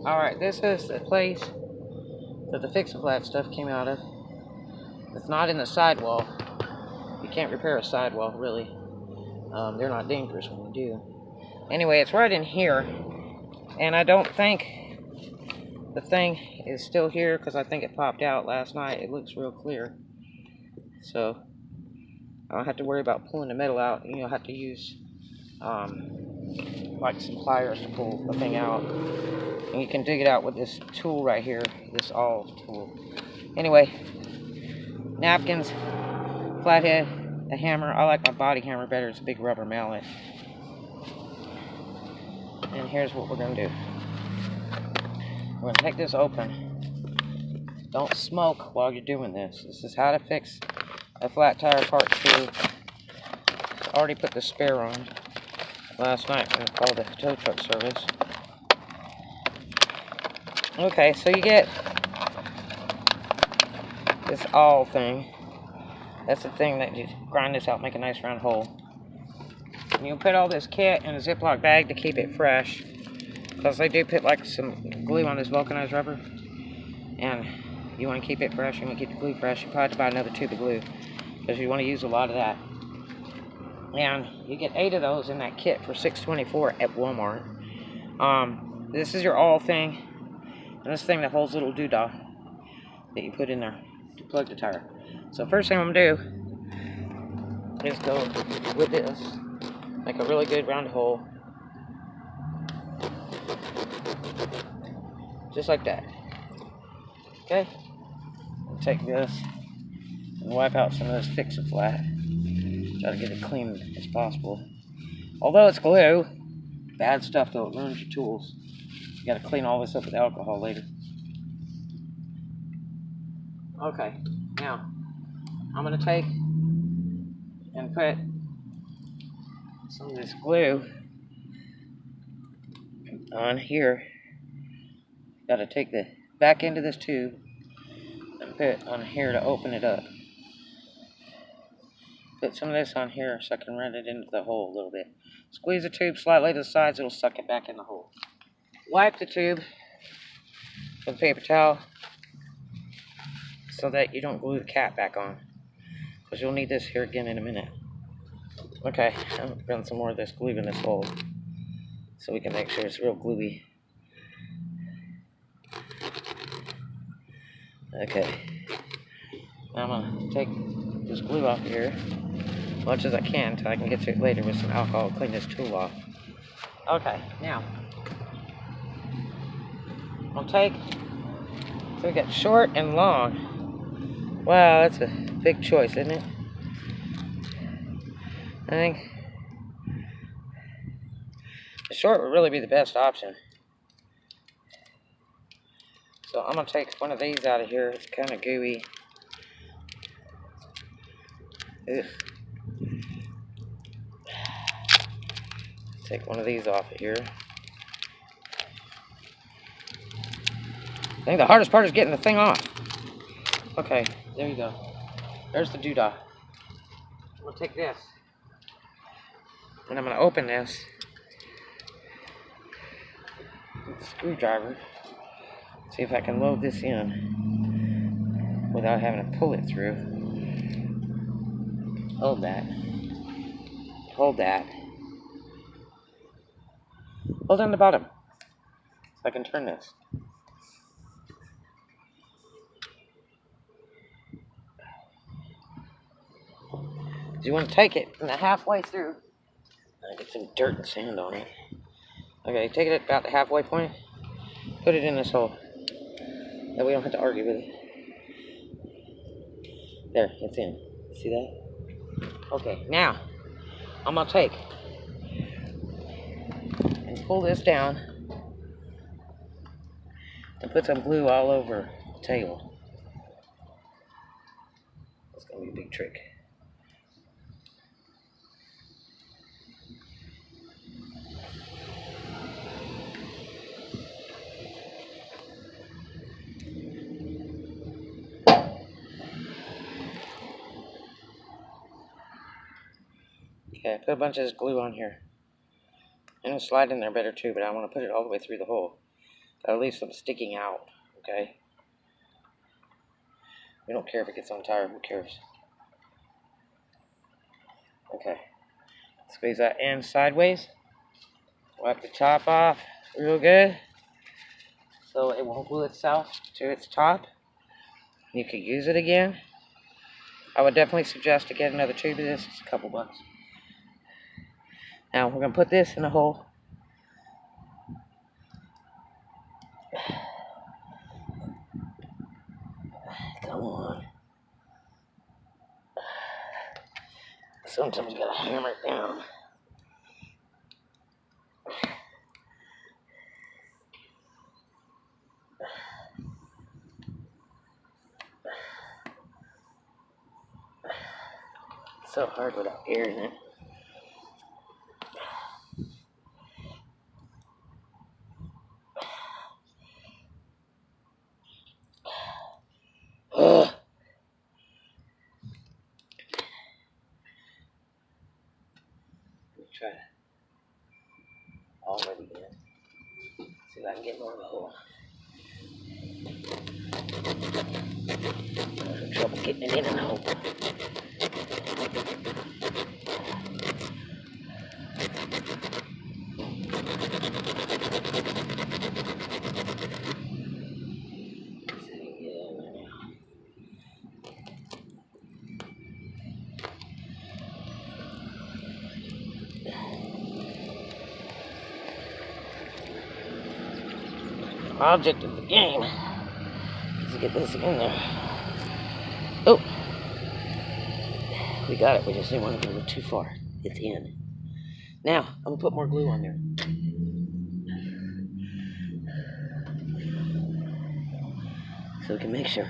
Alright, this is the place that the fix-a-flat stuff came out of. It's not in the sidewall. You can't repair a sidewall, really. They're not dangerous when you do. Anyway, it's right in here. And I don't think the thing is still here because I think it popped out last night. It looks real clear. So, I don't have to worry about pulling the metal out. You'll have to use like some pliers to pull the thing out. And you can dig it out with this tool right here, this awl tool. Anyway, napkins, flathead, a hammer. I like my body hammer better. It's a big rubber mallet. And here's what we're going to do. We're going to take this open. Don't smoke while you're doing this. This is how to fix a flat tire part 2. I already put the spare on last night when I called the tow truck service. Okay, so you get this awl thing. That's the thing that you grind this out, make a nice round hole. And you'll put all this kit in a Ziploc bag to keep it fresh. Because they do put like some glue on this vulcanized rubber. And you want to keep it fresh, you want to keep the glue fresh. You probably have to buy another tube of glue. Because you want to use a lot of that. And you get 8 of those in that kit for $6.24 at Walmart. This is your awl thing. And this thing that holds little doodah that you put in there to plug the tire. So first thing I'm going to do is go with this. Make a really good round hole. Just like that. Okay? I'll take this and wipe out some of this fix-a-flat. Try to get it clean as possible. Although it's glue, bad stuff though, it ruins your tools. You gotta clean all this up with alcohol later. Okay, now I'm gonna take and put some of this glue on here. Gotta take the back end of this tube and put on here to open it up. Put some of this on here so I can run it into the hole a little bit. Squeeze the tube slightly to the sides, it'll suck it back in the hole. Wipe the tube with a paper towel so that you don't glue the cap back on. Because you'll need this here again in a minute. Okay, I'm going to run some more of this glue in this hole so we can make sure it's real gluey. Okay, now I'm going to take this glue off here as much as I can until I can get to it later with some alcohol to clean this tool off. Okay, now I'll take, so we got short and long. Wow, that's a big choice, isn't it? I think the short would really be the best option. So I'm going to take one of these out of here. It's kind of gooey. Ugh. Take one of these off of here. I think the hardest part is getting the thing off. Okay, there you go. There's the doodah. I'm going to take this. And I'm going to open this with a screwdriver. See if I can load this in without having to pull it through. Hold that. Hold that. Hold on the bottom so I can turn this. You want to take it and halfway through. Get some dirt and sand on it. Okay, take it about the halfway point. Put it in this hole. That we don't have to argue with it. There, it's in. See that? Okay, now I'm gonna take and pull this down and put some glue all over the table. That's gonna be a big trick. Okay, I put a bunch of this glue on here. And it'll slide in there better too, but I want to put it all the way through the hole. At least some sticking out, okay? We don't care if it gets on tire, who cares? Okay. Squeeze that in sideways. Wipe the top off real good so it won't glue itself to its top. You could use it again. I would definitely suggest to get another tube of this. It's a couple bucks. Now we're going to put this in a hole. Come on. Sometimes you gotta hammer it down. It's so hard without air in it. Ugh. Try it all over again. See if I can get more of a hole. I'm having trouble getting it in the hole. Object of the game is to get this in there. Oh, we got it. We just didn't want to go too far. It's in. Now I'm gonna put more glue on there. So we can make sure.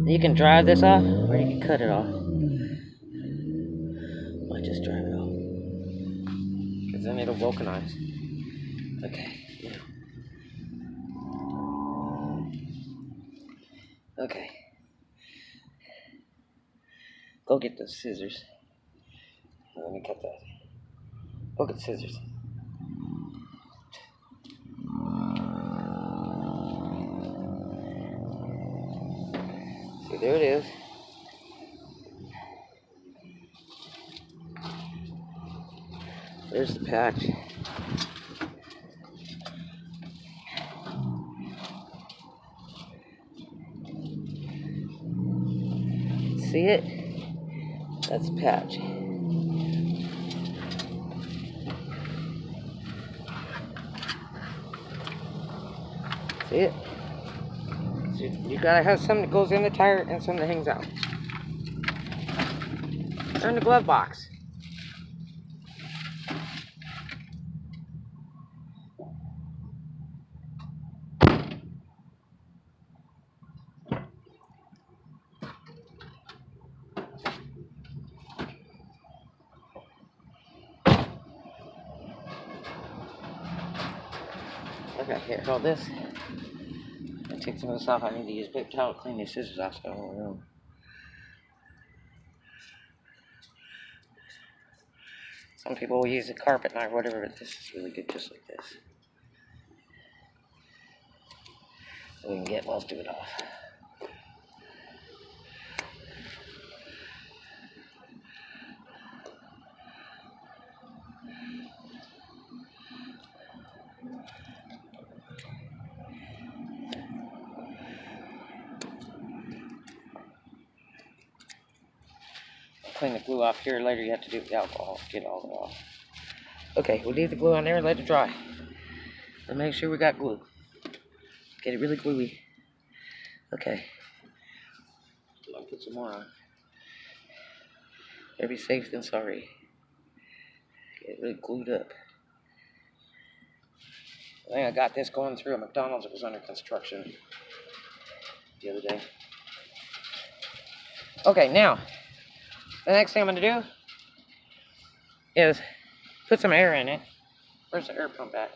You can drive this off, or you can cut it off. Might just drive it off, because then it'll vulcanize. Okay. Now. Okay. Go get those scissors. Let me cut that. Go get scissors. See, there it is. There's the patch. See it? That's the patch. See it? So you gotta have some that goes in the tire and some that hangs out. They're in the glove box. Okay, here, hold this. I take some of this off. I need to use paper towel to clean these scissors off so I don't ruin them. Some people will use a carpet knife or whatever, but this is really good just like this. So we can get most of it off. Clean the glue off here. Later you have to do it with alcohol to get all of it off. Okay, we'll leave the glue on there and let it dry. And make sure we got glue. Get it really gluey. Okay. I'll put some more on. Better be safe than sorry. Get it really glued up. I think I got this going through a McDonald's that was under construction the other day. Okay, now, the next thing I'm going to do is put some air in it. Where's the air pump at?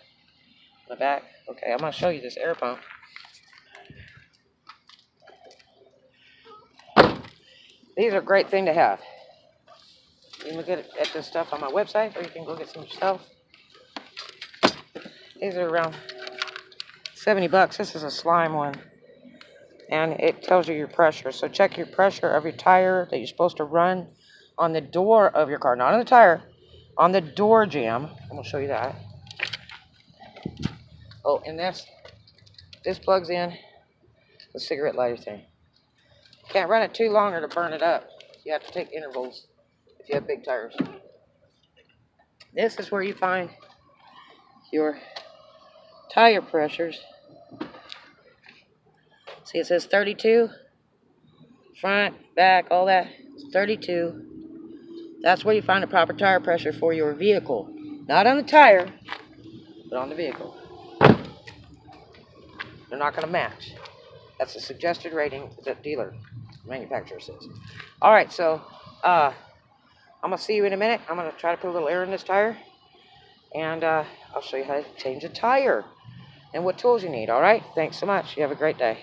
In the back? Okay, I'm going to show you this air pump. These are a great thing to have. You can get at this stuff on my website, or you can go get some yourself. These are around 70 bucks. This is a slime one. And it tells you your pressure. So check your pressure of your tire that you're supposed to run on the door of your car. Not on the tire. On the door jamb. I'm going to show you that. Oh, and this plugs in the cigarette lighter thing. Can't run it too long or to burn it up. You have to take intervals if you have big tires. This is where you find your tire pressures. See, it says 32. Front, back, all that. It's 32. That's where you find the proper tire pressure for your vehicle. Not on the tire, but on the vehicle. They're not going to match. That's the suggested rating that dealer, manufacturer says. Alright, so I'm going to see you in a minute. I'm going to try to put a little air in this tire. And I'll show you how to change a tire and what tools you need. Alright, thanks so much. You have a great day.